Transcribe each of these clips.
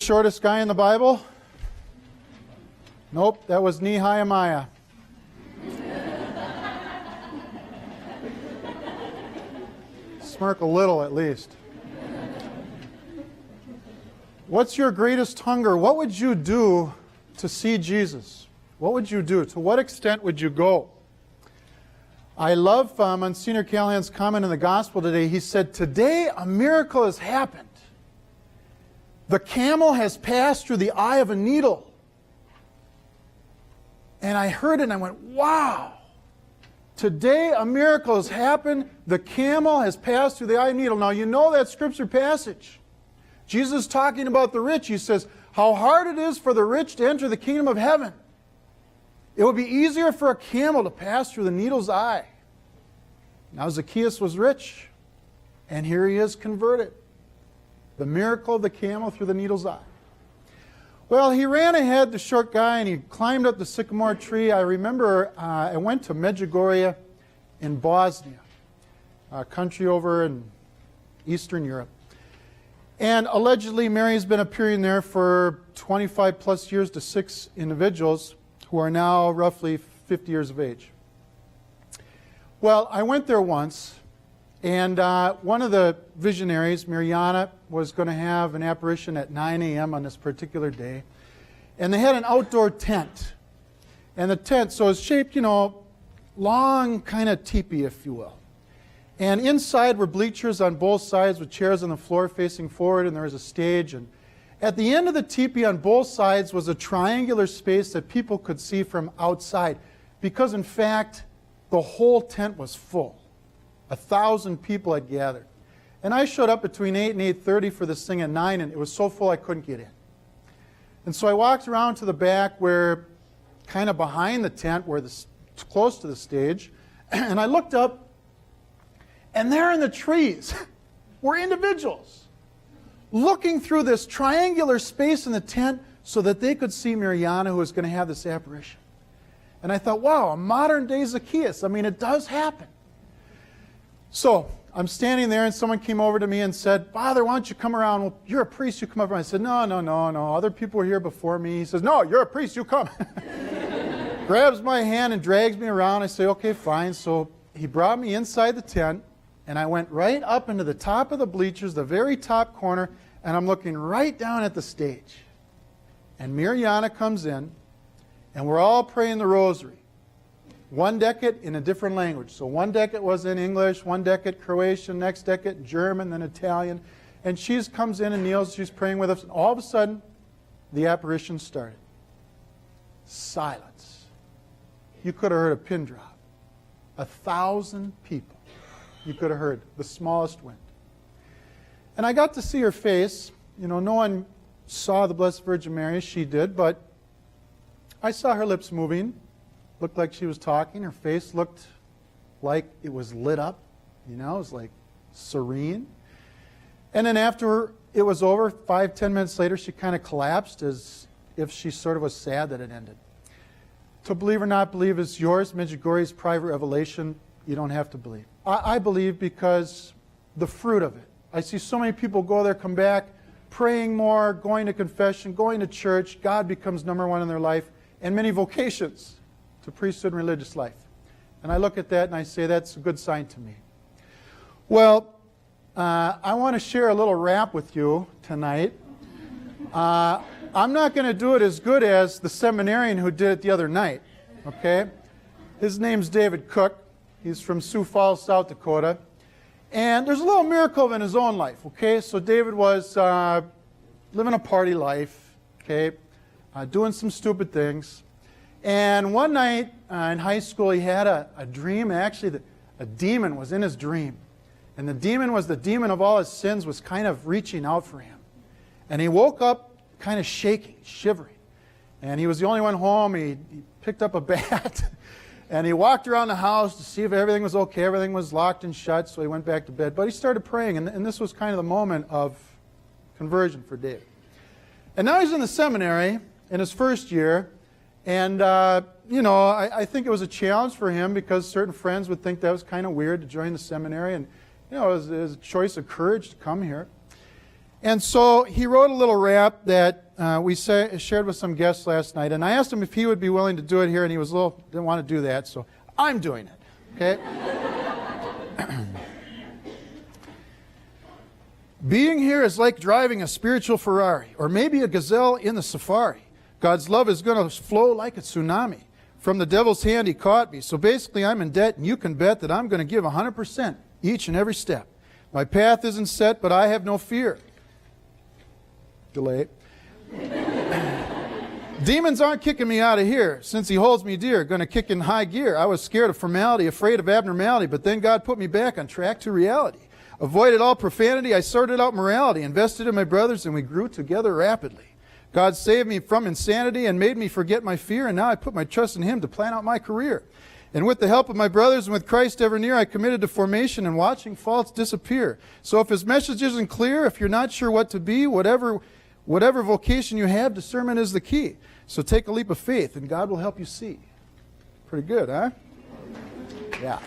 Shortest guy in the Bible? Nope, that was Nehemiah. Smirk a little at least. What's your greatest hunger? What would you do to see Jesus? What would you do? To what extent would you go? I love Monsignor Callahan's comment in the gospel today. He said, today a miracle has happened. The camel has passed through the eye of a needle. And I heard it and I went, wow. Today a miracle has happened. The camel has passed through the eye of a needle. Now you know that scripture passage. Jesus is talking about the rich. He says, how hard it is for the rich to enter the kingdom of heaven. It would be easier for a camel to pass through the needle's eye. Now Zacchaeus was rich, and here he is converted. The miracle of the camel through the needle's eye. Well, he ran ahead, the short guy, and he climbed up the sycamore tree. I remember I went to Medjugorje in Bosnia, a country over in Eastern Europe. And allegedly, Mary's been appearing there for 25 plus years to 6 individuals who are now roughly 50 years of age. Well, I went there once, and one of the visionaries, Mirjana, was going to have an apparition at 9 a.m. on this particular day. And they had an outdoor tent. And the tent, so it's shaped, long kind of teepee, if you will. And inside were bleachers on both sides with chairs on the floor facing forward, and there was a stage. And at the end of the teepee on both sides was a triangular space that people could see from outside. Because, in fact, the whole tent was full. 1,000 people had gathered. And I showed up between 8 and 8:30 for this thing at 9, and it was so full I couldn't get in. And so I walked around to the back where, kind of behind the tent, where close to the stage, and I looked up, and there in the trees were individuals looking through this triangular space in the tent so that they could see Mirjana, who was going to have this apparition. And I thought, wow, a modern day Zacchaeus. I mean, it does happen. So I'm standing there, and someone came over to me and said, Father, why don't you come around? Well, you're a priest, you come over. I said, no. Other people were here before me. He says, no, you're a priest, you come. Grabs my hand and drags me around. I say, okay, fine. So he brought me inside the tent, and I went right up into the top of the bleachers, the very top corner, and I'm looking right down at the stage. And Mirjana comes in, and we're all praying the rosary. One decade in a different language. So one decade was in English, one decade Croatian, next decade German, then Italian. And she comes in and kneels, she's praying with us, and all of a sudden, the apparition started. Silence. You could have heard a pin drop. 1,000 people. You could have heard the smallest wind. And I got to see her face. No one saw the Blessed Virgin Mary as she did, but I saw her lips moving. Looked like she was talking. Her face looked like it was lit up. It was like serene. And then after it was over, 5-10 minutes later, she kind of collapsed as if she sort of was sad that it ended. To believe or not believe is yours. Medjugorje's private revelation. You don't have to believe. I believe because the fruit of it. I see so many people go there, come back, praying more, going to confession, going to church. God becomes number one in their life, and many vocations to priesthood and religious life. And I look at that and I say that's a good sign to me. Well, I want to share a little rap with you tonight. I'm not going to do it as good as the seminarian who did it the other night. Okay? His name's David Cook. He's from Sioux Falls, South Dakota. And there's a little miracle in his own life. Okay? So David was living a party life. Okay? Doing some stupid things. And one night in high school, he had a dream. Actually, a demon was in his dream. And the demon was the demon of all his sins, was kind of reaching out for him. And he woke up kind of shaking, shivering. And he was the only one home. He picked up a bat, and he walked around the house to see if everything was okay. Everything was locked and shut, so he went back to bed. But he started praying, and this was kind of the moment of conversion for David. And now he's in the seminary in his first year. And, I think it was a challenge for him because certain friends would think that was kind of weird to join the seminary. And, it was a choice of courage to come here. And so he wrote a little rap that we shared with some guests last night. And I asked him if he would be willing to do it here, and he was didn't want to do that. So I'm doing it. Okay? Being here is like driving a spiritual Ferrari, or maybe a gazelle in the safari. God's love is going to flow like a tsunami. From the devil's hand he caught me. So basically I'm in debt, and you can bet that I'm going to give 100% each and every step. My path isn't set, but I have no fear. Delay. Demons aren't kicking me out of here. Since he holds me dear, going to kick in high gear. I was scared of formality, afraid of abnormality, but then God put me back on track to reality. Avoided all profanity, I sorted out morality, invested in my brothers, and we grew together rapidly. God saved me from insanity and made me forget my fear, and now I put my trust in Him to plan out my career. And with the help of my brothers and with Christ ever near, I committed to formation and watching faults disappear. So if His message isn't clear, if you're not sure what to be, whatever vocation you have, discernment is the key. So take a leap of faith, and God will help you see. Pretty good, huh? Yeah.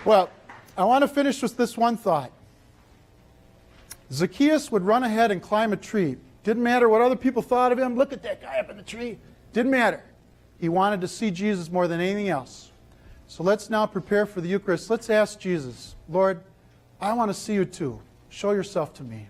Well, I want to finish with this one thought. Zacchaeus would run ahead and climb a tree. Didn't matter what other people thought of him. Look at that guy up in the tree. Didn't matter. He wanted to see Jesus more than anything else. So let's now prepare for the Eucharist. Let's ask Jesus, Lord, I want to see you too. Show yourself to me.